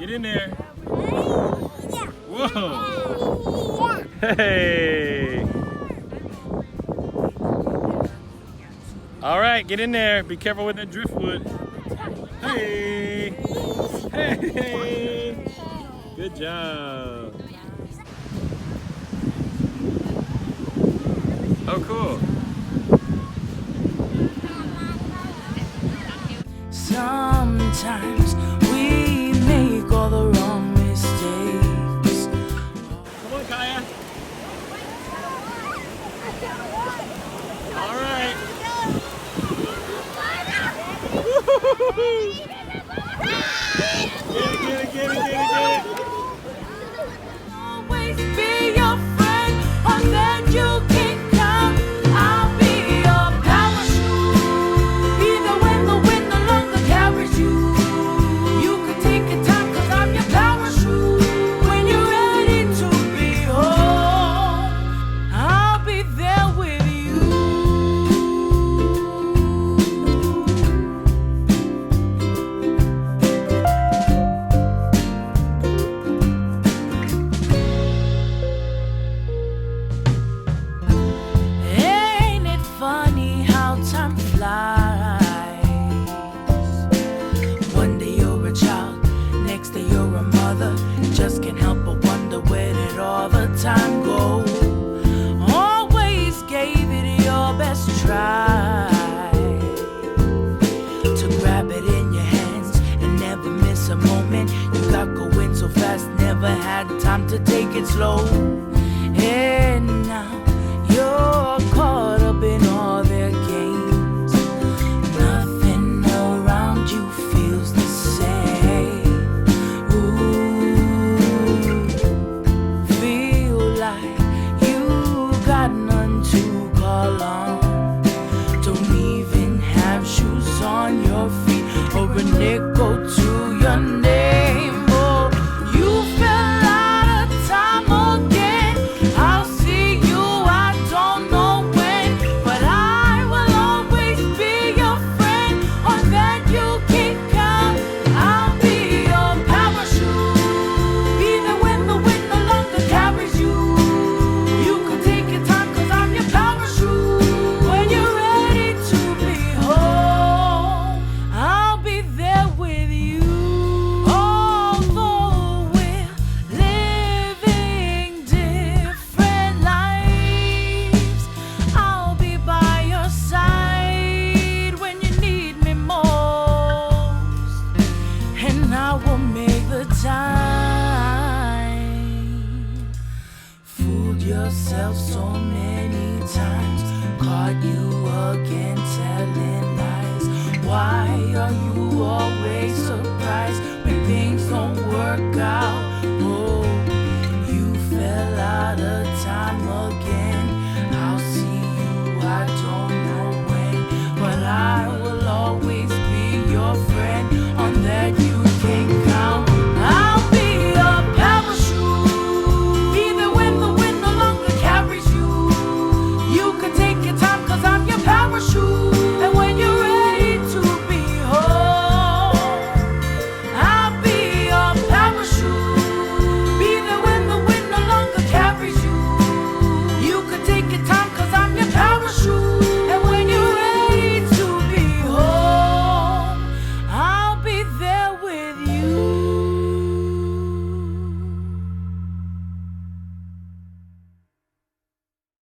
Get in there. Whoa. Hey. All right, get in there. Be careful with that driftwood. Hey. Hey. Good job. Oh, cool. Sometimes we make all the wrong mistakes. Come on, Kaya. All right. Get it. Always be your friend, or that you can come. I'll be your parachute. Even when the wind no longer carries you, you can take your time, 'cause I'm your parachute. When you're ready to be home, I'll be there with you. Ain't it funny how time flies? One day you're a child, next day you're a mother. Just can't help but wonder, where did all the time go? Always gave it your best try to grab it in your hands and never miss a moment. You got going so fast, never had time to take it slow. And now you're caught up in all their games. Nothing around you feels the same. Ooh, feel like you got none to call on. Don't even have shoes on your feet or a nickel to your name. Oh, you fell out of time again. I'll see you, I don't know when, but I will always be your friend, on that you can count. I'll be your parachute. Even when the wind no longer carries you, you can take your time, 'cause I'm your parachute. When you're ready to be home, I'll be there with you. Although we're living different lives, I'll be by your side when you need me most, and I will make the time. Fooled yourself so many times, caught you again telling lies. Why are you always surprised when things don't work out?